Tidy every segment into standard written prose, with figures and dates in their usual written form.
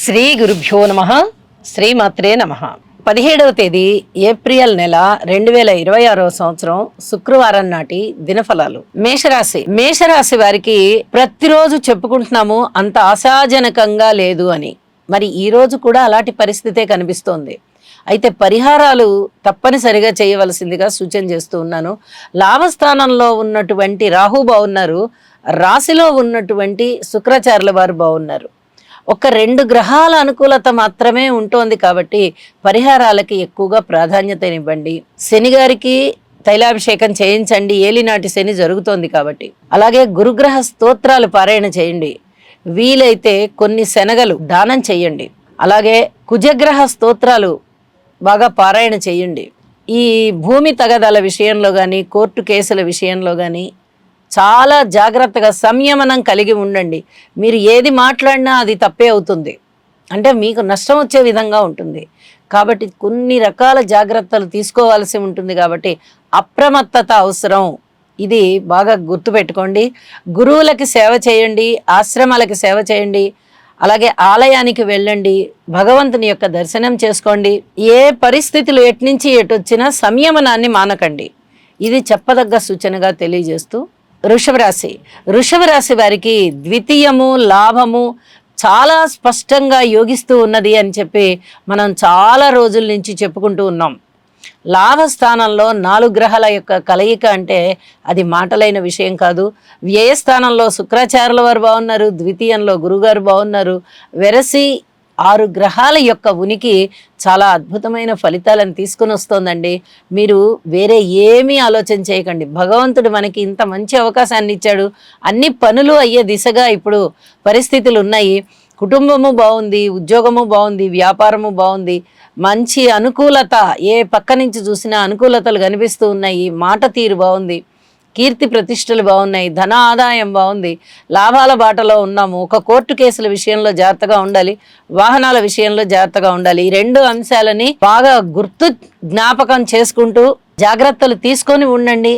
శ్రీ గురుభ్యో నమ. శ్రీమాత్రే నమ. 17వ తేదీ ఏప్రిల్ నెల 2026వ సంవత్సరం శుక్రవారం నాటి దినఫలాలు. మేషరాశి వారికి ప్రతిరోజు చెప్పుకుంటున్నాము అంత ఆశాజనకంగా లేదు అని. మరి ఈ రోజు కూడా అలాంటి పరిస్థితే కనిపిస్తోంది. అయితే పరిహారాలు తప్పనిసరిగా చేయవలసిందిగా సూచన చేస్తూ ఉన్నాను. లాభస్థానంలో ఉన్నటువంటి రాహు బాగున్నారు, రాశిలో ఉన్నటువంటి శుక్రాచార్యుల వారు బాగున్నారు. ఒక 2 గ్రహాల అనుకూలత మాత్రమే ఉంటుంది కాబట్టి పరిహారాలకి ఎక్కువగా ప్రాధాన్యతనివ్వండి. శని గారికి తైలాభిషేకం చేయించండి, ఏలినాటి శని జరుగుతోంది కాబట్టి. అలాగే గురుగ్రహ స్తోత్రాలు పారాయణ చేయండి. వీలైతే కొన్ని శనగలు దానం చేయండి. అలాగే కుజగ్రహ స్తోత్రాలు బాగా పారాయణ చేయండి. ఈ భూమి తగదాల విషయంలో కానీ, కోర్టు కేసుల విషయంలో కానీ చాలా జాగ్రత్తగా సంయమనం కలిగి ఉండండి. మీరు ఏది మాట్లాడినా అది తప్పే అవుతుంది, అంటే మీకు నష్టం వచ్చే విధంగా ఉంటుంది. కాబట్టి కొన్ని రకాల జాగ్రత్తలు తీసుకోవాల్సి ఉంటుంది. కాబట్టి అప్రమత్తత అవసరం. ఇది బాగా గుర్తుపెట్టుకోండి. గురువులకి సేవ చేయండి, ఆశ్రమాలకి సేవ చేయండి, అలాగే ఆలయానికి వెళ్ళండి, భగవంతుని యొక్క దర్శనం చేసుకోండి. ఏ పరిస్థితులు ఎట్నుంచి ఎటొచ్చినా సంయమనాన్ని మానకండి. ఇది చెప్పదగ్గ సూచనగా తెలియజేస్తూ వృషభ రాశి వారికి ద్వితీయము లాభము చాలా స్పష్టంగా యోగిస్తూ ఉన్నది అని చెప్పి మనం చాలా రోజుల నుంచి చెప్పుకుంటూ ఉన్నాం. లాభస్థానంలో 4 గ్రహాల యొక్క కలయిక అంటే అది మాటలైన విషయం కాదు. వ్యయస్థానంలో శుక్రాచార్యుల వారు బాగున్నారు, ద్వితీయంలో గురుగారు బాగున్నారు. వెరసి 6 గ్రహాల యొక్క ఉనికి చాలా అద్భుతమైన ఫలితాలను తీసుకుని వస్తోందండి. మీరు వేరే ఏమీ ఆలోచన చేయకండి. భగవంతుడు మనకి ఇంత మంచి అవకాశాన్ని ఇచ్చాడు. అన్ని పనులు అయ్యే దిశగా ఇప్పుడు పరిస్థితులు ఉన్నాయి. కుటుంబము బాగుంది, ఉద్యోగము బాగుంది, వ్యాపారము బాగుంది, మంచి అనుకూలత, ఏ పక్క నుంచి చూసినా అనుకూలతలు కనిపిస్తూ ఉన్నాయి. మాట తీరు బాగుంది, కీర్తి ప్రతిష్టలు బాగున్నాయి, ధన ఆదాయం బాగుంది, లాభాల బాటలో ఉన్నాము. ఒక కోర్టు కేసుల విషయంలో జాగ్రత్తగా ఉండాలి, వాహనాల విషయంలో జాగ్రత్తగా ఉండాలి. ఈ 2 అంశాలని బాగా జ్ఞాపకం చేసుకుంటూ జాగ్రత్తలు తీసుకొని ఉండండి.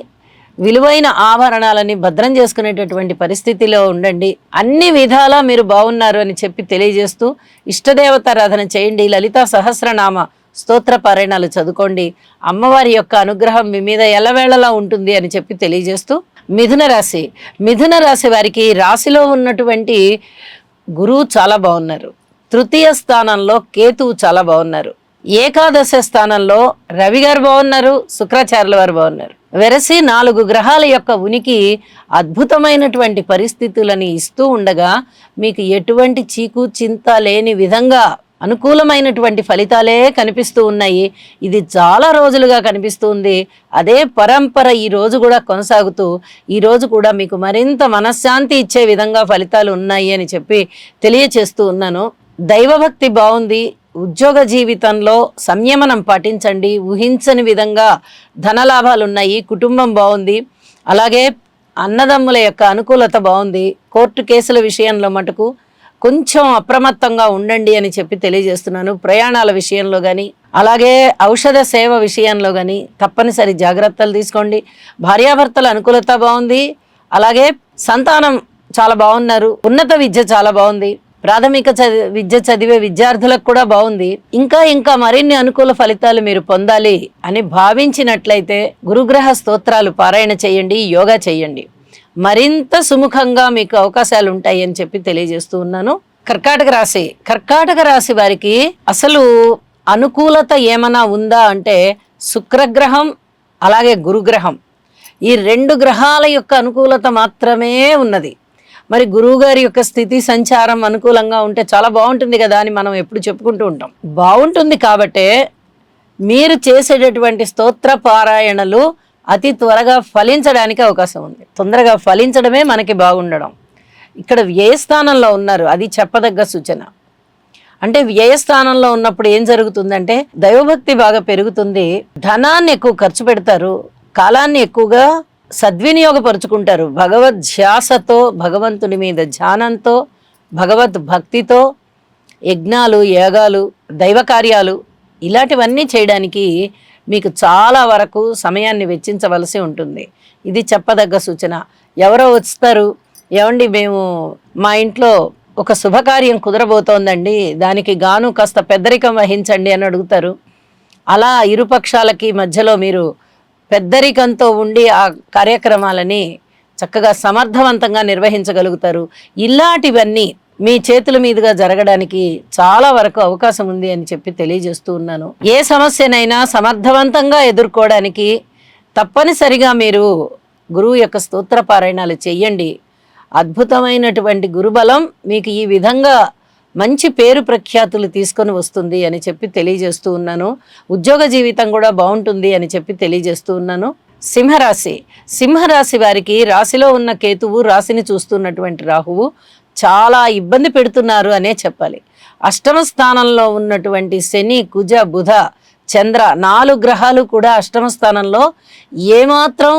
విలువైన ఆభరణాలని భద్రం చేసుకునేటటువంటి పరిస్థితిలో ఉండండి. అన్ని విధాలా మీరు బాగున్నారు అని చెప్పి తెలియజేస్తూ ఇష్టదేవతారాధన చేయండి. లలితా సహస్రనామ స్తోత్ర పారాయణాలు చదువుకోండి. అమ్మవారి యొక్క అనుగ్రహం మీ మీద ఎల్లవేళలా ఉంటుంది అని చెప్పి తెలియజేస్తూ మిథున రాశి వారికి రాశిలో ఉన్నటువంటి గురువు చాలా బాగున్నారు. తృతీయ స్థానంలో కేతువు చాలా బాగున్నారు. ఏకాదశ స్థానంలో రవి గారు బాగున్నారు, శుక్రాచార్యుల వారు బాగున్నారు. వెరసి 4 గ్రహాల యొక్క ఉనికి అద్భుతమైనటువంటి పరిస్థితులని ఇస్తూ ఉండగా మీకు ఎటువంటి చీకు చింత లేని విధంగా అనుకూలమైనటువంటి ఫలితాలే కనిపిస్తూ ఉన్నాయి. ఇది చాలా రోజులుగా కనిపిస్తుంది. అదే పరంపర ఈ రోజు కూడా కొనసాగుతూ ఈ రోజు కూడా మీకు మరింత మనశ్శాంతి ఇచ్చే విధంగా ఫలితాలు ఉన్నాయి అని చెప్పి తెలియచేస్తూ ఉన్నాను. దైవభక్తి బాగుంది. ఉద్యోగ జీవితంలో సంయమనం పాటించండి. ఊహించని విధంగా ధనలాభాలు ఉన్నాయి. కుటుంబం బాగుంది. అలాగే అన్నదమ్ముల యొక్క అనుకూలత బాగుంది. కోర్టు కేసుల విషయంలో మటుకు కొంచెం అప్రమత్తంగా ఉండండి అని చెప్పి తెలియజేస్తున్నాను. ప్రయాణాల విషయంలో కానీ, అలాగే ఔషధ సేవ విషయంలో కానీ తప్పనిసరి జాగ్రత్తలు తీసుకోండి. భార్యాభర్తల అనుకూలత బాగుంది. అలాగే సంతానం చాలా బాగున్నారు. ఉన్నత విద్య చాలా బాగుంది. ప్రాథమిక విద్య చదివే విద్యార్థులకు కూడా బాగుంది. ఇంకా మరిన్ని అనుకూల ఫలితాలు మీరు పొందాలి అని భావించినట్లయితే గురుగ్రహ స్తోత్రాలు పారాయణ చేయండి, యోగా చేయండి. మరింత సుముఖంగా మీకు అవకాశాలు ఉంటాయి అని చెప్పి తెలియజేస్తూ ఉన్నాను. కర్కాటక రాశి వారికి అసలు అనుకూలత ఏమైనా ఉందా అంటే శుక్రగ్రహం అలాగే గురుగ్రహం, ఈ 2 గ్రహాల యొక్క అనుకూలత మాత్రమే ఉన్నది. మరి గురువుగారి యొక్క స్థితి సంచారం అనుకూలంగా ఉంటే చాలా బాగుంటుంది కదా అని మనం ఎప్పుడు చెప్పుకుంటూ ఉంటాం. బాగుంటుంది కాబట్టే మీరు చేసేటటువంటి స్తోత్ర పారాయణలు అతి త్వరగా ఫలించడానికి అవకాశం ఉంది. తొందరగా ఫలించడమే మనకి బాగుండడం. ఇక్కడ వ్యయస్థానంలో ఉన్నారు, అది చెప్పదగ్గ సూచన. అంటే వ్యయస్థానంలో ఉన్నప్పుడు ఏం జరుగుతుందంటే దైవభక్తి బాగా పెరుగుతుంది. ధనాన్ని ఎక్కువ ఖర్చు పెడతారు, కాలాన్ని ఎక్కువగా సద్వినియోగపరుచుకుంటారు. భగవద్ ధ్యాసతో, భగవంతుని మీద ధ్యానంతో, భగవద్ భక్తితో యజ్ఞాలు, యాగాలు, దైవ కార్యాలు ఇలాంటివన్నీ చేయడానికి మీకు చాలా వరకు సమయాన్ని వెచ్చించవలసి ఉంటుంది. ఇది చెప్పదగ్గ సూచన. ఎవరో వస్తారు, ఏమండి మేము మా ఇంట్లో ఒక శుభకార్యం కుదరబోతోందండి, దానికి గాను కాస్త పెద్దరికం వహించండి అని అడుగుతారు. అలా ఇరుపక్షాలకి మధ్యలో మీరు పెద్దరికంతో ఉండి ఆ కార్యక్రమాలని చక్కగా సమర్థవంతంగా నిర్వహించగలుగుతారు. ఇలాంటివన్నీ మీ చేతుల మీదుగా జరగడానికి చాలా వరకు అవకాశం ఉంది అని చెప్పి తెలియజేస్తూ ఉన్నాను. ఏ సమస్యనైనా సమర్థవంతంగా ఎదుర్కోవడానికి తప్పనిసరిగా మీరు గురువు యొక్క స్తోత్ర పారాయణాలు చెయ్యండి. అద్భుతమైనటువంటి గురుబలం మీకు ఈ విధంగా మంచి పేరు ప్రఖ్యాతులు తీసుకొని వస్తుంది అని చెప్పి తెలియజేస్తూ ఉన్నాను. ఉద్యోగ జీవితం కూడా బాగుంటుంది అని చెప్పి తెలియజేస్తూ ఉన్నాను. సింహరాశి వారికి రాశిలో ఉన్న కేతువు, రాశిని చూస్తున్నటువంటి రాహువు చాలా ఇబ్బంది పెడుతున్నారు అనే చెప్పాలి. అష్టమ స్థానంలో ఉన్నటువంటి శని, కుజ, బుధ, చంద్ర 4 గ్రహాలు కూడా అష్టమ స్థానంలో ఏమాత్రం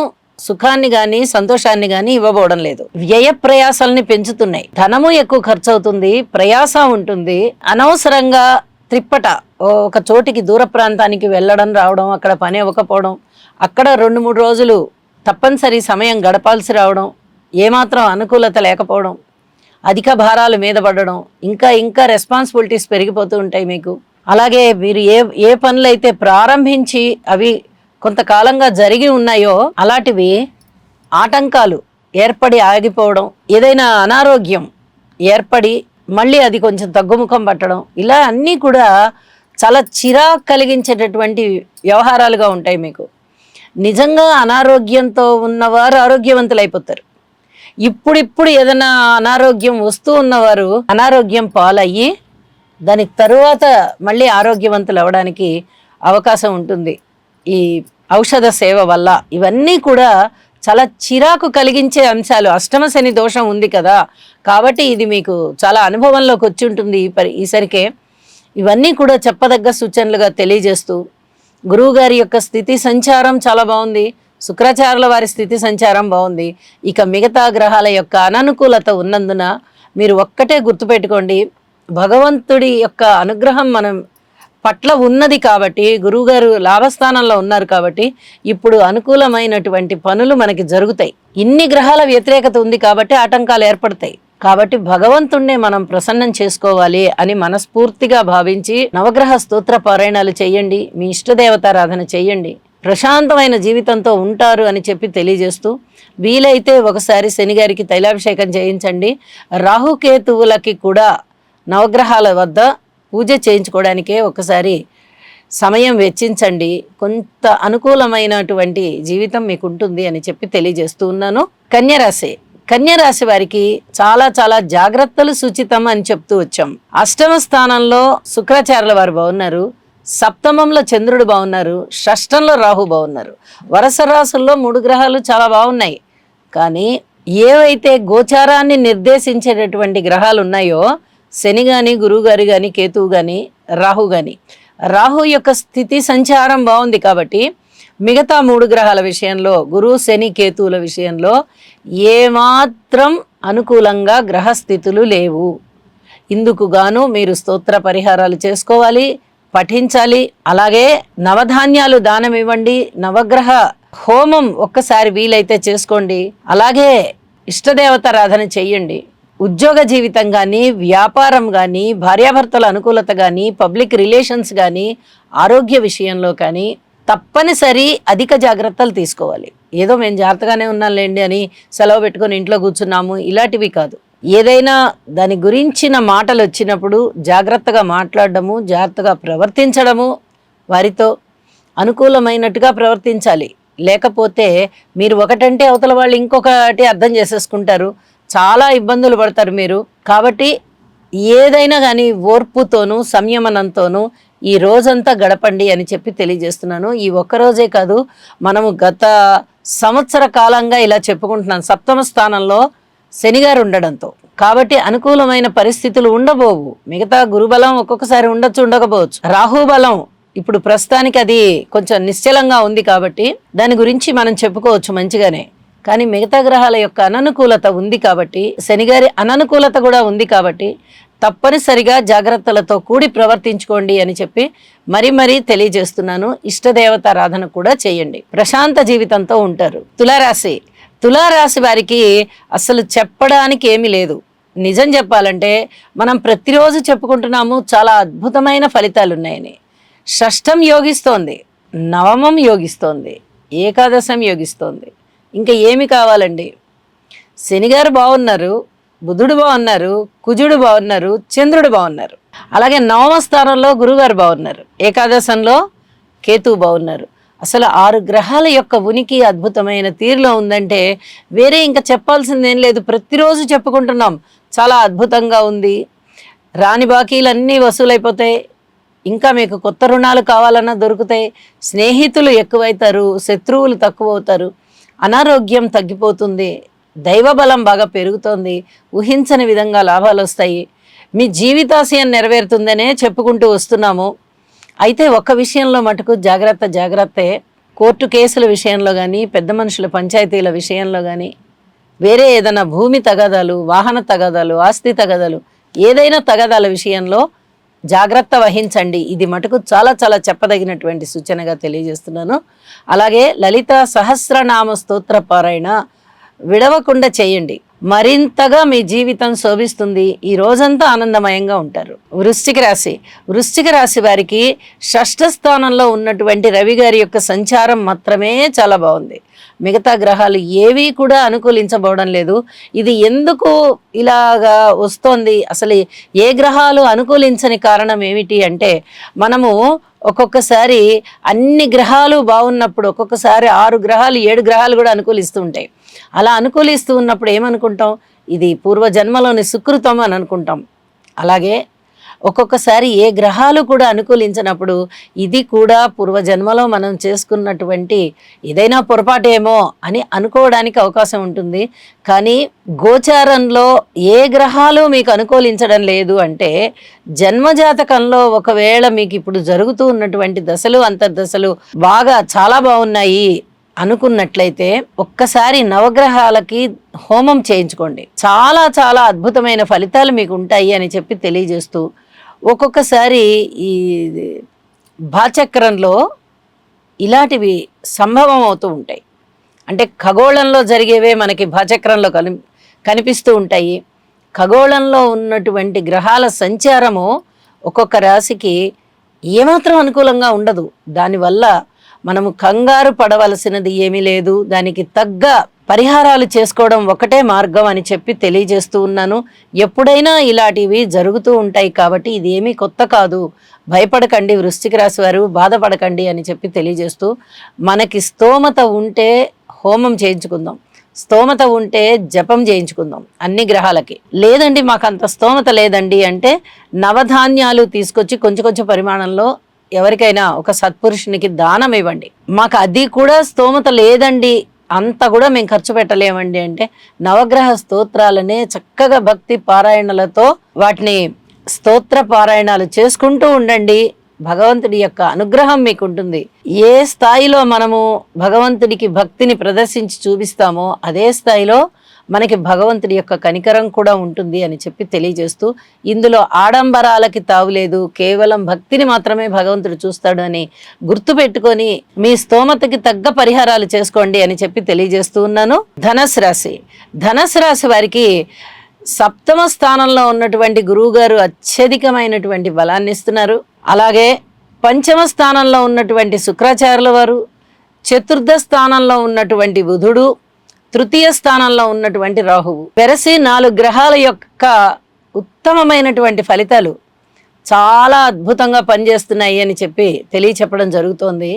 సుఖాన్ని కానీ సంతోషాన్ని కానీ ఇవ్వబోవడం లేదు. వ్యయ ప్రయాసాలని పెంచుతున్నాయి. ధనము ఎక్కువ ఖర్చు అవుతుంది, ప్రయాస ఉంటుంది. అనవసరంగా త్రిప్పట ఒక చోటికి దూర ప్రాంతానికి వెళ్ళడం రావడం, అక్కడ పని అవ్వకపోవడం, అక్కడ 2-3 రోజులు తప్పనిసరి సమయం గడపాల్సి రావడం, ఏమాత్రం అనుకూలత లేకపోవడం, అధిక భారాలు మీద పడడం, ఇంకా రెస్పాన్సిబిలిటీస్ పెరిగిపోతూ ఉంటాయి మీకు. అలాగే మీరు ఏ పనులైతే ప్రారంభించి అవి కొంతకాలంగా జరిగి ఉన్నాయో అలాంటివి ఆటంకాలు ఏర్పడి ఆగిపోవడం, ఏదైనా అనారోగ్యం ఏర్పడి మళ్ళీ అది కొంచెం తగ్గుముఖం పట్టడం, ఇలా అన్నీ కూడా చాలా చిరాకు కలిగించేటటువంటి వ్యవహారాలుగా ఉంటాయి మీకు. నిజంగా అనారోగ్యంతో ఉన్నవారు ఆరోగ్యవంతులు అయిపోతారు. ఇప్పుడు ఏదైనా అనారోగ్యం వస్తూ ఉన్నవారు అనారోగ్యం పాలయ్యి దాని తరువాత మళ్ళీ ఆరోగ్యవంతులు అవ్వడానికి అవకాశం ఉంటుంది ఈ ఔషధ సేవ వల్ల. ఇవన్నీ కూడా చాలా చిరాకు కలిగించే అంశాలు. అష్టమ శని దోషం ఉంది కదా, కాబట్టి ఇది మీకు చాలా అనుభవంలోకి వచ్చి ఉంటుంది ఈసరికే. ఇవన్నీ కూడా చెప్పదగ్గ సూచనలుగా తెలియజేస్తూ, గురువుగారి యొక్క స్థితి సంచారం చాలా బాగుంది, శుక్రాచార్యుల వారి స్థితి సంచారం బాగుంది. ఇక మిగతా గ్రహాల యొక్క అననుకూలత ఉన్నందున మీరు ఒక్కటే గుర్తుపెట్టుకోండి, భగవంతుడి యొక్క అనుగ్రహం మనం పట్ల ఉన్నది కాబట్టి, గురువుగారు లాభస్థానంలో ఉన్నారు కాబట్టి ఇప్పుడు అనుకూలమైనటువంటి పనులు మనకి జరుగుతాయి. ఇన్ని గ్రహాల వ్యతిరేకత ఉంది కాబట్టి ఆటంకాలు ఏర్పడతాయి. కాబట్టి భగవంతుణ్ణే మనం ప్రసన్నం చేసుకోవాలి అని మనస్ఫూర్తిగా భావించి నవగ్రహ స్తోత్ర పారాయణాలు చేయండి, మీ ఇష్టదేవతారాధన చేయండి, ప్రశాంతమైన జీవితంతో ఉంటారు అని చెప్పి తెలియజేస్తూ, వీలైతే ఒకసారి శనిగారికి తైలాభిషేకం చేయించండి. రాహుకేతువులకి కూడా నవగ్రహాల వద్ద పూజ చేయించుకోవడానికే ఒకసారి సమయం వెచ్చించండి. కొంత అనుకూలమైనటువంటి జీవితం మీకు ఉంటుంది అని చెప్పి తెలియజేస్తూ ఉన్నాను. కన్యరాశి వారికి చాలా చాలా జాగ్రత్తలు సూచితం అని చెప్తూ వచ్చాం. అష్టమ స్థానంలో శుక్రాచార్యుల వారు బాగున్నారు, సప్తమంలో చంద్రుడు బాగున్నారు, షష్టంలో రాహు బాగున్నారు. వరుస రాసుల్లో 3 గ్రహాలు చాలా బాగున్నాయి. కానీ ఏవైతే గోచారాన్ని నిర్దేశించేటటువంటి గ్రహాలు ఉన్నాయో, శని కానీ, గురువు గారు కానీ, కేతువు కానీ, రాహు కానీ, రాహు యొక్క స్థితి సంచారం బాగుంది కాబట్టి మిగతా 3 గ్రహాల విషయంలో, గురువు, శని, కేతువుల విషయంలో ఏమాత్రం అనుకూలంగా గ్రహస్థితులు లేవు. ఇందుకు గాను మీరు స్తోత్ర పరిహారాలు చేసుకోవాలి, పఠించాలి. అలాగే నవధాన్యాలు దానం ఇవ్వండి, నవగ్రహ హోమం ఒక్కసారి వీలైతే చేసుకోండి. అలాగే ఇష్టదేవతారాధన చెయ్యండి. ఉద్యోగ జీవితం కానీ, వ్యాపారం కానీ, భార్యాభర్తల అనుకూలత కానీ, పబ్లిక్ రిలేషన్స్ కానీ, ఆరోగ్య విషయంలో కానీ తప్పనిసరి అధిక జాగ్రత్తలు తీసుకోవాలి. ఏదో మేము జాగ్రత్తగానే ఉన్నాంలేండి అని సెలవు పెట్టుకొని ఇంట్లో కూర్చున్నాము, ఇలాంటివి కాదు. ఏదైనా దాని గురించిన మాటలు వచ్చినప్పుడు జాగ్రత్తగా మాట్లాడడము, జాగ్రత్తగా ప్రవర్తించడము, వారితో అనుకూలమైనట్టుగా ప్రవర్తించాలి. లేకపోతే మీరు ఒకటంటే అవతల వాళ్ళు ఇంకొకటి అర్థం చేసేసుకుంటారు, చాలా ఇబ్బందులు పడతారు మీరు. కాబట్టి ఏదైనా కానీ ఓర్పుతోనూ సంయమనంతోనూ ఈ రోజంతా గడపండి అని చెప్పి తెలియజేస్తున్నాను. ఈ ఒక్కరోజే కాదు, మనము గత సంవత్సర కాలంగా ఇలా చెప్పుకుంటున్నాం. సప్తమ స్థానంలో శనిగారు ఉండడంతో కాబట్టి అనుకూలమైన పరిస్థితులు ఉండబోవు. మిగతా గురుబలం ఒక్కొక్కసారి ఉండొచ్చు, ఉండకపోవచ్చు. రాహుబలం ఇప్పుడు ప్రస్తుతానికి అది కొంచెం నిశ్చలంగా ఉంది కాబట్టి దాని గురించి మనం చెప్పుకోవచ్చు మంచిగానే. కానీ మిగతా గ్రహాల యొక్క అననుకూలత ఉంది కాబట్టి, శనిగారి అననుకూలత కూడా ఉంది కాబట్టి తప్పనిసరిగా జాగ్రత్తలతో కూడి ప్రవర్తించుకోండి అని చెప్పి మరీ తెలియజేస్తున్నాను. ఇష్టదేవతారాధన కూడా చేయండి, ప్రశాంత జీవితంతో ఉంటారు. తులారాశి వారికి అసలు చెప్పడానికి ఏమీ లేదు. నిజం చెప్పాలంటే మనం ప్రతిరోజు చెప్పుకుంటున్నాము చాలా అద్భుతమైన ఫలితాలు ఉన్నాయని. షష్టం యోగిస్తోంది, నవమం యోగిస్తోంది, ఏకాదశం యోగిస్తోంది. ఇంకా ఏమి కావాలండి? శనిగారు బాగున్నారు, బుధుడు బాగున్నారు, కుజుడు బాగున్నారు, చంద్రుడు బాగున్నారు. అలాగే నవమ స్థానంలో గురుగారు బాగున్నారు, ఏకాదశంలో కేతువు బాగున్నారు. అసలు 6 గ్రహాల యొక్క ఉనికి అద్భుతమైన తీరులో ఉందంటే వేరే ఇంకా చెప్పాల్సిందేం లేదు. ప్రతిరోజు చెప్పుకుంటున్నాం చాలా అద్భుతంగా ఉంది, రాని బాకీలన్నీ వసూలైపోతాయి, ఇంకా మీకు కొత్త రుణాలు కావాలన్నా దొరుకుతాయి, స్నేహితులు ఎక్కువైతారు, శత్రువులు తక్కువ అవుతారు, అనారోగ్యం తగ్గిపోతుంది, దైవబలం బాగా పెరుగుతోంది, ఊహించని విధంగా లాభాలు వస్తాయి, మీ జీవితాశయం నెరవేరుతుందనే చెప్పుకుంటూ వస్తున్నాము. అయితే ఒక్క విషయంలో మటుకు జాగ్రత్తే. కోర్టు కేసుల విషయంలో కానీ, పెద్ద మనుషుల పంచాయతీల విషయంలో కానీ, వేరే ఏదైనా భూమి తగాదాలు, వాహన తగాదాలు, ఆస్తి తగాదాలు, ఏదైనా తగాదాల విషయంలో జాగ్రత్త వహించండి. ఇది మటుకు చాలా చాలా చెప్పదగినటువంటి సూచనగా తెలియజేస్తున్నాను. అలాగే లలిత సహస్రనామ స్తోత్ర పారాయణ విడవకుండా చేయండి. మరింతగా మీ జీవితం శోభిస్తుంది. ఈ రోజంతా ఆనందమయంగా ఉంటారు. వృశ్చిక రాశి వారికి షష్ఠ స్థానంలో ఉన్నటువంటి రవి గారి యొక్క సంచారం మాత్రమే చాలా బాగుంది. మిగతా గ్రహాలు ఏవి కూడా అనుకూలించబోవడం లేదు. ఇది ఎందుకు ఇలాగా వస్తోంది? అసలు ఏ గ్రహాలు అనుకూలించని కారణం ఏమిటి అంటే, మనము ఒక్కొక్కసారి అన్ని గ్రహాలు బాగున్నప్పుడు ఒక్కొక్కసారి 6 గ్రహాలు 7 గ్రహాలు కూడా అనుకూలిస్తూ ఉంటాయి. అలా అనుకూలిస్తూ ఉన్నప్పుడు ఏమనుకుంటాం? ఇది పూర్వజన్మలోని సుకృతం అని అనుకుంటాం. అలాగే ఒక్కొక్కసారి ఏ గ్రహాలు కూడా అనుకూలించినప్పుడు ఇది కూడా పూర్వజన్మలో మనం చేసుకున్నటువంటి ఏదైనా పొరపాటేమో అని అనుకోవడానికి అవకాశం ఉంటుంది. కానీ గోచారంలో ఏ గ్రహాలు మీకు అనుకూలించడం లేదు అంటే, జన్మజాతకంలో ఒకవేళ మీకు ఇప్పుడు జరుగుతూ ఉన్నటువంటి దశలు అంతర్దశలు బాగా చాలా బాగున్నాయి అనుకున్నట్లయితే ఒక్కసారి నవగ్రహాలకి హోమం చేయించుకోండి. చాలా చాలా అద్భుతమైన ఫలితాలు మీకు ఉంటాయి అని చెప్పి తెలియజేస్తూ, ఒక్కొక్కసారి ఈ భాచక్రంలో ఇలాంటివి సంభవం అవుతూ ఉంటాయి. అంటే ఖగోళంలో జరిగేవే మనకి భాచక్రంలో కనిపిస్తూ ఉంటాయి. ఖగోళంలో ఉన్నటువంటి గ్రహాల సంచారము ఒక్కొక్క రాశికి ఏమాత్రం అనుకూలంగా ఉండదు. దానివల్ల మనము కంగారు పడవలసినది ఏమీ లేదు. దానికి తగ్గ పరిహారాలు చేసుకోవడం ఒకటే మార్గం అని చెప్పి తెలియజేస్తూ ఉన్నాను. ఎప్పుడైనా ఇలాంటివి జరుగుతూ ఉంటాయి కాబట్టి ఇది ఏమీ కొత్త కాదు, భయపడకండి వృశ్చిక రాశి వారు, బాధపడకండి అని చెప్పి తెలియజేస్తూ, మనకి స్తోమత ఉంటే హోమం చేయించుకుందాం, స్తోమత ఉంటే జపం చేయించుకుందాం అన్ని గ్రహాలకి. లేదండి మాకు అంత స్తోమత లేదండి అంటే నవధాన్యాలు తీసుకొచ్చి కొంచెం కొంచెం పరిమాణంలో ఎవరికైనా ఒక సత్పురుషునికి దానం ఇవ్వండి. మాకు అది కూడా స్తోమత లేదండి, అంత కూడా మేము ఖర్చు పెట్టలేమండి అంటే నవగ్రహ స్తోత్రాలనే చక్కగా భక్తి పారాయణలతో వాటిని స్తోత్ర పారాయణాలు చేసుకుంటూ ఉండండి. భగవంతుడి యొక్క అనుగ్రహం మీకు ఉంటుంది. ఏ స్థాయిలో మనము భగవంతుడికి భక్తిని ప్రదర్శించి చూపిస్తామో అదే స్థాయిలో మనకి భగవంతుడి యొక్క కనికరం కూడా ఉంటుంది అని చెప్పి తెలియజేస్తూ, ఇందులో ఆడంబరాలకి తావులేదు, కేవలం భక్తిని మాత్రమే భగవంతుడు చూస్తాడు అని గుర్తుపెట్టుకొని మీ స్తోమతకి తగ్గ పరిహారాలు చేసుకోండి అని చెప్పి తెలియజేస్తూ ఉన్నాను. ధనుసు రాశి వారికి సప్తమ స్థానంలో ఉన్నటువంటి గురువుగారు అత్యధికమైనటువంటి బలాన్ని ఇస్తున్నారు. అలాగే పంచమ స్థానంలో ఉన్నటువంటి శుక్రాచార్యుల వారు, చతుర్థ స్థానంలో ఉన్నటువంటి బుధుడు, తృతీయ స్థానంలో ఉన్నటువంటి రాహువు వెరసి 4 గ్రహాల యొక్క ఉత్తమమైనటువంటి ఫలితాలు చాలా అద్భుతంగా పనిచేస్తున్నాయి అని చెప్పి తెలియచెప్పడం జరుగుతోంది.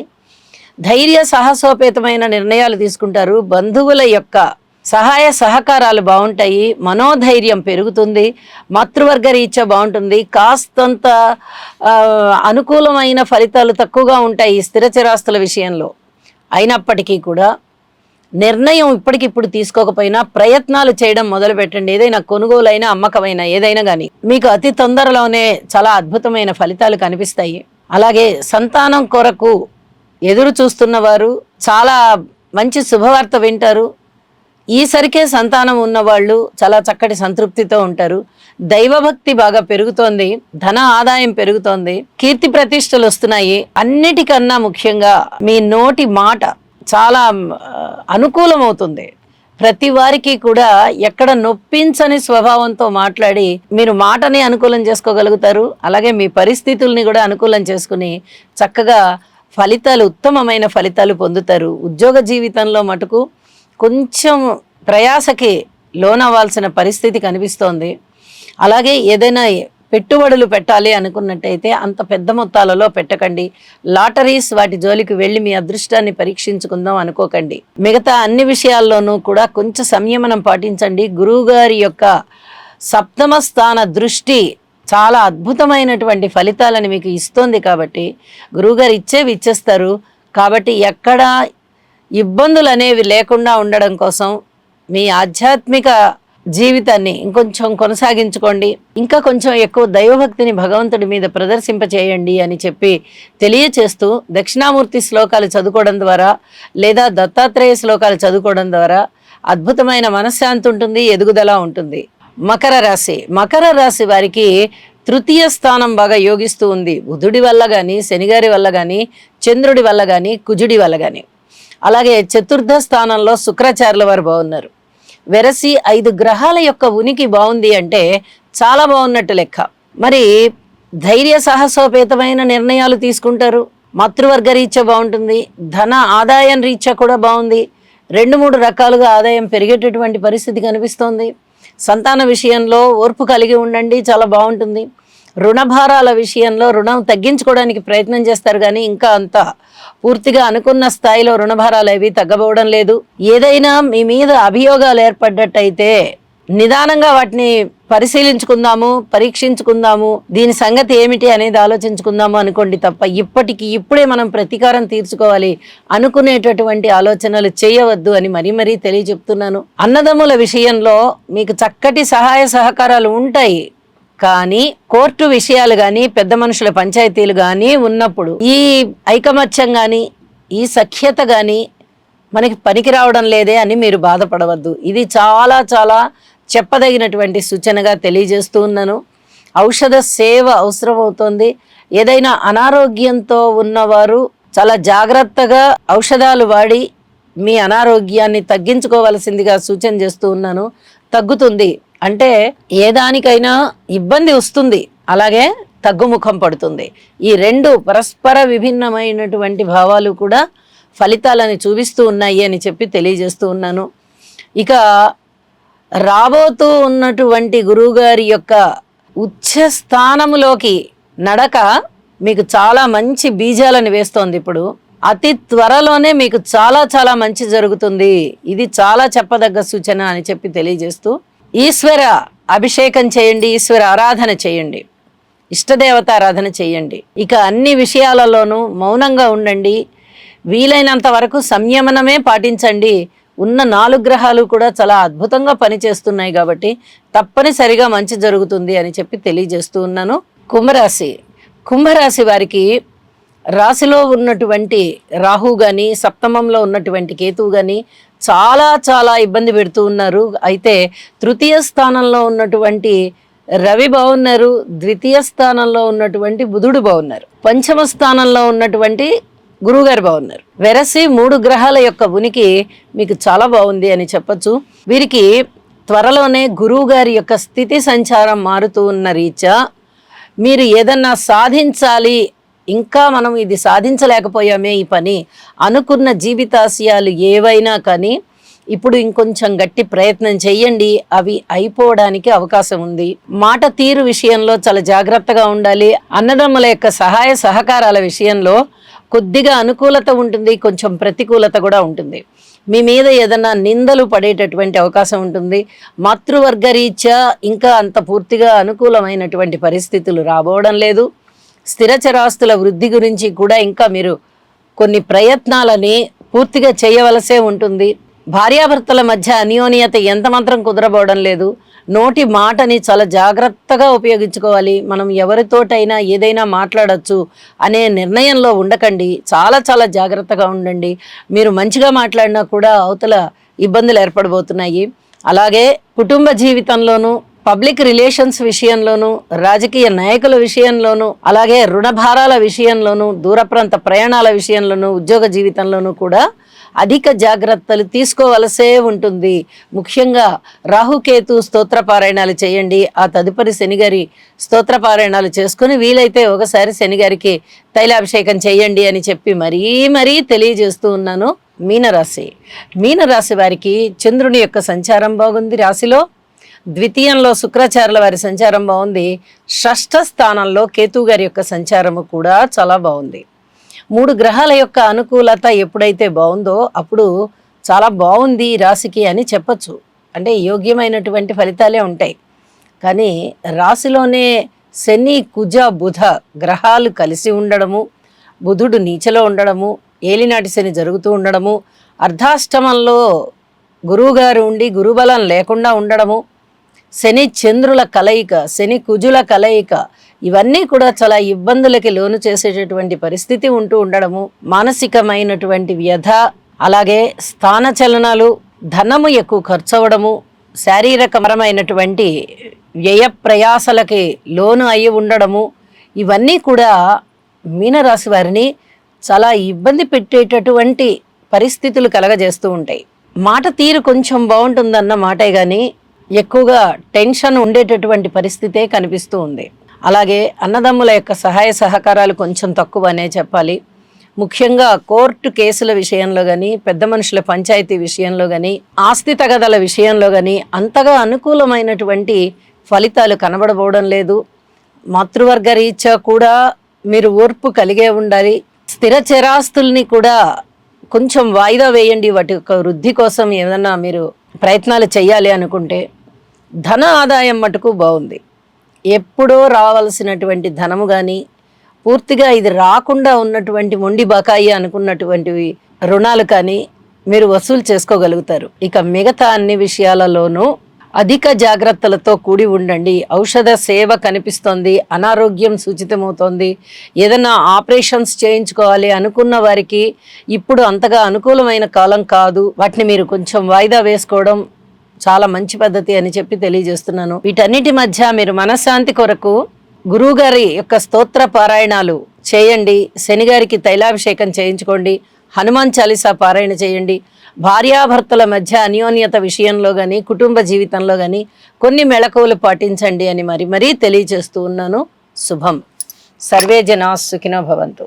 ధైర్య సాహసోపేతమైన నిర్ణయాలు తీసుకుంటారు. బంధువుల యొక్క సహాయ సహకారాలు బాగుంటాయి. మనోధైర్యం పెరుగుతుంది. మాతృవర్గ రీత్యా బాగుంటుంది. కాస్తంత అనుకూలమైన ఫలితాలు తక్కువగా ఉంటాయి స్థిరచరాస్తుల విషయంలో. అయినప్పటికీ కూడా నిర్ణయం ఇప్పటికిప్పుడు తీసుకోకపోయినా ప్రయత్నాలు చేయడం మొదలు పెట్టండి. ఏదైనా కొనుగోలైనా అమ్మకమైనా ఏదైనా కానీ మీకు అతి తొందరలోనే చాలా అద్భుతమైన ఫలితాలు కనిపిస్తాయి. అలాగే సంతానం కొరకు ఎదురు చూస్తున్న వారు చాలా మంచి శుభవార్త వింటారు. ఈసరికే సంతానం ఉన్నవాళ్ళు చాలా చక్కటి సంతృప్తితో ఉంటారు. దైవభక్తి బాగా పెరుగుతోంది. ధన ఆదాయం పెరుగుతోంది. కీర్తి ప్రతిష్టలు వస్తున్నాయి. అన్నిటికన్నా ముఖ్యంగా మీ నోటి మాట చాలా అనుకూలమవుతుంది. ప్రతి వారికి కూడా ఎక్కడ నొప్పించని స్వభావంతో మాట్లాడి మీరు మాటని అనుకూలం చేసుకోగలుగుతారు. అలాగే మీ పరిస్థితుల్ని కూడా అనుకూలం చేసుకుని చక్కగా ఫలితాలు, ఉత్తమమైన ఫలితాలు పొందుతారు. ఉద్యోగ జీవితంలో మటుకు కొంచెం ప్రయాసకి లోనవ్వాల్సిన పరిస్థితి కనిపిస్తోంది. అలాగే ఏదైనా పెట్టుబడులు పెట్టాలి అనుకున్నట్టయితే అంత పెద్ద మొత్తాలలో పెట్టకండి. లాటరీస్ వాటి జోలికి వెళ్ళి మీ అదృష్టాన్ని పరీక్షించుకుందాం అనుకోకండి. మిగతా అన్ని విషయాల్లోనూ కూడా కొంచెం సంయమనం పాటించండి. గురువుగారి యొక్క సప్తమ స్థాన దృష్టి చాలా అద్భుతమైనటువంటి ఫలితాలను మీకు ఇస్తోంది కాబట్టి గురువుగారు ఇచ్చేస్తారు. కాబట్టి ఎక్కడ ఇబ్బందులు అనేవి లేకుండా ఉండడం కోసం మీ ఆధ్యాత్మిక జీవితాన్ని ఇంకొంచెం కొనసాగించుకోండి. ఇంకా కొంచెం ఎక్కువ దైవభక్తిని భగవంతుడి మీద ప్రదర్శింపచేయండి అని చెప్పి తెలియచేస్తూ దక్షిణామూర్తి శ్లోకాలు చదువుకోవడం ద్వారా లేదా దత్తాత్రేయ శ్లోకాలు చదువుకోవడం ద్వారా అద్భుతమైన మనశ్శాంతి ఉంటుంది, ఎదుగుదల ఉంటుంది. మకర రాశి వారికి తృతీయ స్థానం బాగా యోగిస్తూ ఉంది. బుధుడి వల్ల కానీ, శనిగారి వల్ల కానీ, చంద్రుడి వల్ల కానీ, కుజుడి వల్ల కానీ. అలాగే చతుర్థ స్థానంలో శుక్రాచార్యుల వారు బాగున్నారు. వెరసి 5 గ్రహాల యొక్క ఉనికి బాగుంది అంటే చాలా బాగున్నట్టు లెక్క. మరి ధైర్య సాహసోపేతమైన నిర్ణయాలు తీసుకుంటారు. మాతృవర్గ రీత్యా బాగుంటుంది. ధన ఆదాయం రీత్యా కూడా బాగుంది. 2-3 రకాలుగా ఆదాయం పెరిగేటటువంటి పరిస్థితి కనిపిస్తోంది. సంతాన విషయంలో ఓర్పు కలిగి ఉండండి, చాలా బాగుంటుంది. రుణభారాల విషయంలో రుణం తగ్గించుకోవడానికి ప్రయత్నం చేస్తారు కానీ ఇంకా అంత పూర్తిగా అనుకున్న స్థాయిలో రుణభారాలు అవి తగ్గబోవడం లేదు. ఏదైనా మీ మీద అభియోగాలు ఏర్పడ్డట్టయితే నిదానంగా వాటిని పరిశీలించుకుందాము, పరీక్షించుకుందాము, దీని సంగతి ఏమిటి అనేది ఆలోచించుకుందాము అనుకోండి తప్ప ఇప్పుడే మనం ప్రతీకారం తీర్చుకోవాలి అనుకునేటటువంటి ఆలోచనలు చేయవద్దు అని మరీ తెలియజెప్తున్నాను. అన్నదమ్ముల విషయంలో మీకు చక్కటి సహాయ సహకారాలు ఉంటాయి. కానీ కోర్టు విషయాలు కానీ, పెద్ద మనుషుల పంచాయతీలు కానీ ఉన్నప్పుడు ఈ ఐకమత్యం కానీ, ఈ సఖ్యత కానీ మనకి పనికి రావడం లేదే అని మీరు బాధపడవద్దు. ఇది చాలా చాలా చెప్పదగినటువంటి సూచనగా తెలియజేస్తూ ఉన్నాను. ఔషధ సేవ అవసరం అవుతుంది. ఏదైనా అనారోగ్యంతో ఉన్నవారు చాలా జాగ్రత్తగా ఔషధాలు వాడి మీ అనారోగ్యాన్ని తగ్గించుకోవాల్సిందిగా సూచన చేస్తూ ఉన్నాను. తగ్గుతుంది అంటే ఏ దానికైనా ఇబ్బంది వస్తుంది, అలాగే తగ్గుముఖం పడుతుంది. ఈ 2 పరస్పర విభిన్నమైనటువంటి భావాలు కూడా ఫలితాలను చూపిస్తూ ఉన్నాయి అని చెప్పి తెలియజేస్తూ ఉన్నాను. ఇక రాబోతూ ఉన్నటువంటి గురువుగారి యొక్క ఉచ్చ స్థానములోకి నడక మీకు చాలా మంచి బీజాలను వేస్తోంది. ఇప్పుడు అతి త్వరలోనే మీకు చాలా చాలా మంచి జరుగుతుంది. ఇది చాలా చెప్పదగ్గ సూచన అని చెప్పి తెలియజేస్తూ ఈశ్వర అభిషేకం చేయండి, ఈశ్వర ఆరాధన చేయండి, ఇష్టదేవత ఆరాధన చేయండి. ఇక అన్ని విషయాలలోనూ మౌనంగా ఉండండి. వీలైనంత వరకు సంయమనమే పాటించండి. ఉన్న 4 గ్రహాలు కూడా చాలా అద్భుతంగా పనిచేస్తున్నాయి కాబట్టి తప్పనిసరిగా మంచి జరుగుతుంది అని చెప్పి తెలియజేస్తూ ఉన్నాను. కుంభరాశి వారికి రాశిలో ఉన్నటువంటి రాహు కానీ, సప్తమంలో ఉన్నటువంటి కేతువు కానీ చాలా చాలా ఇబ్బంది పెడుతూ ఉన్నారు. అయితే తృతీయ స్థానంలో ఉన్నటువంటి రవి బాగున్నారు, ద్వితీయ స్థానంలో ఉన్నటువంటి బుధుడు బాగున్నారు, పంచమ స్థానంలో ఉన్నటువంటి గురువుగారు బాగున్నారు. వెరసి 3 గ్రహాల యొక్క ఉనికి మీకు చాలా బాగుంది అని చెప్పచ్చు. వీరికి త్వరలోనే గురువు గారి యొక్క స్థితి సంచారం మారుతూ ఉన్న రీత్యా మీరు ఏదన్నా సాధించాలి, ఇంకా మనం ఇది సాధించలేకపోయామే ఈ పని అనుకున్న జీవితాశయాలు ఏవైనా కానీ ఇప్పుడు ఇంకొంచెం గట్టి ప్రయత్నం చేయండి, అవి అయిపోవడానికి అవకాశం ఉంది. మాట తీరు విషయంలో చాలా జాగ్రత్తగా ఉండాలి. అన్నదమ్ముల యొక్క సహాయ సహకారాల విషయంలో కొద్దిగా అనుకూలత ఉంటుంది, కొంచెం ప్రతికూలత కూడా ఉంటుంది. మీ మీద ఏదన్నా నిందలు పడేటటువంటి అవకాశం ఉంటుంది. మాతృవర్గ రీత్యా ఇంకా అంత పూర్తిగా అనుకూలమైనటువంటి పరిస్థితులు రాబోవడం లేదు. స్థిరచరాస్తుల వృద్ధి గురించి కూడా ఇంకా మీరు కొన్ని ప్రయత్నాలని పూర్తిగా చేయవలసే ఉంటుంది. భార్యాభర్తల మధ్య అన్యోన్యత ఎంత మాత్రం కుదరబోవడం లేదు. నోటి మాటని చాలా జాగ్రత్తగా ఉపయోగించుకోవాలి. మనం ఎవరితోటైనా ఏదైనా మాట్లాడచ్చు అనే నిర్ణయంలో ఉండకండి. చాలా చాలా జాగ్రత్తగా ఉండండి. మీరు మంచిగా మాట్లాడినా కూడా అవతల ఇబ్బందులు ఏర్పడబోతున్నాయి. అలాగే కుటుంబ జీవితంలోనూ, పబ్లిక్ రిలేషన్స్ విషయంలోనూ, రాజకీయ నాయకుల విషయంలోనూ, అలాగే రుణభారాల విషయంలోనూ, దూర ప్రాంత ప్రయాణాల విషయంలోనూ, ఉద్యోగ జీవితంలోనూ కూడా అధిక జాగ్రత్తలు తీసుకోవలసే ఉంటుంది. ముఖ్యంగా రాహుకేతు స్తోత్ర పారాయణాలు చేయండి. ఆ తదుపరి శనిగారి స్తోత్ర పారాయణాలు చేసుకుని వీలైతే ఒకసారి శనిగారికి తైలాభిషేకం చేయండి అని చెప్పి మరీ తెలియజేస్తూ ఉన్నాను. మీనరాశి వారికి చంద్రుని యొక్క సంచారం బాగుంది. రాశిలో ద్వితీయంలో శుక్రాచార్యుల వారి సంచారం బాగుంది. షష్ఠ స్థానంలో కేతు గారి యొక్క సంచారము కూడా చాలా బాగుంది. 3 గ్రహాల యొక్క అనుకూలత ఎప్పుడైతే బాగుందో అప్పుడు చాలా బాగుంది ఈ రాశికి అని చెప్పచ్చు. అంటే యోగ్యమైనటువంటి ఫలితాలే ఉంటాయి. కానీ రాశిలోనే శని, కుజ, బుధ గ్రహాలు కలిసి ఉండడము, బుధుడు నీచలో ఉండడము, ఏలినాటి శని జరుగుతూ ఉండడము, అర్ధాష్టమంలో గురువుగారు ఉండి గురుబలం లేకుండా ఉండడము, శని చంద్రుల కలయిక, శని కుజుల కలయిక, ఇవన్నీ కూడా చాలా ఇబ్బందులకి లోను చేసేటటువంటి పరిస్థితి ఉంటూ ఉండడము, మానసికమైనటువంటి వ్యధ, అలాగే స్థాన చలనాలు, ధనము ఎక్కువ ఖర్చు అవ్వడము, శారీరకపరమైనటువంటి వ్యయ ప్రయాసలకి లోను అయి ఉండడము, ఇవన్నీ కూడా మీనరాశి వారిని చాలా ఇబ్బంది పెట్టేటటువంటి పరిస్థితులు కలగజేస్తూ ఉంటాయి. మాట తీరు కొంచెం బాగుంటుందన్న మాటే కానీ ఎక్కువగా టెన్షన్ ఉండేటటువంటి పరిస్థితే కనిపిస్తూ ఉంది. అలాగే అన్నదమ్ముల యొక్క సహాయ సహకారాలు కొంచెం తక్కువ అనే చెప్పాలి. ముఖ్యంగా కోర్టు కేసుల విషయంలో కానీ, పెద్ద మనుషుల పంచాయతీ విషయంలో కానీ, ఆస్తి తగదల విషయంలో కానీ అంతగా అనుకూలమైనటువంటి ఫలితాలు కనబడబోవడం లేదు. మాతృవర్గ రీత్యా కూడా మీరు ఓర్పు కలిగే ఉండాలి. స్థిర చరాస్తుల్ని కూడా కొంచెం వాయిదా వేయండి. వాటి యొక్క వృద్ధి కోసం ఏదన్నా మీరు ప్రయత్నాలు చేయాలి అనుకుంటే. ధన ఆదాయం మటుకు బాగుంది. ఎప్పుడో రావాల్సినటువంటి ధనము కానీ, పూర్తిగా ఇది రాకుండా ఉన్నటువంటి మొండి బకాయి అనుకున్నటువంటివి రుణాలు కానీ మీరు వసూలు చేసుకోగలుగుతారు. ఇక మిగతా అన్ని విషయాలలోనూ అధిక జాగ్రత్తలతో కూడి ఉండండి. ఔషధ సేవ కనిపిస్తోంది, అనారోగ్యం సూచితమవుతోంది. ఏదైనా ఆపరేషన్స్ చేయించుకోవాలి అనుకున్న వారికి ఇప్పుడు అంతగా అనుకూలమైన కాలం కాదు. వాటిని మీరు కొంచెం వాయిదా వేసుకోవడం చాలా మంచి పద్ధతి అని చెప్పి తెలియజేస్తున్నాను. వీటన్నిటి మధ్య మీరు మనశ్శాంతి కొరకు గురువుగారి యొక్క స్తోత్ర పారాయణాలు చేయండి. శనిగారికి తైలాభిషేకం చేయించుకోండి. హనుమాన్ చాలీసా పారాయణ చేయండి. భార్యాభర్తల మధ్య అన్యోన్యత విషయంలో కానీ, కుటుంబ జీవితంలో కానీ కొన్ని మెళకువలు పాటించండి అని మరీ తెలియజేస్తూ ఉన్నాను. శుభం. సర్వే జనా సుఖినో భవంతు.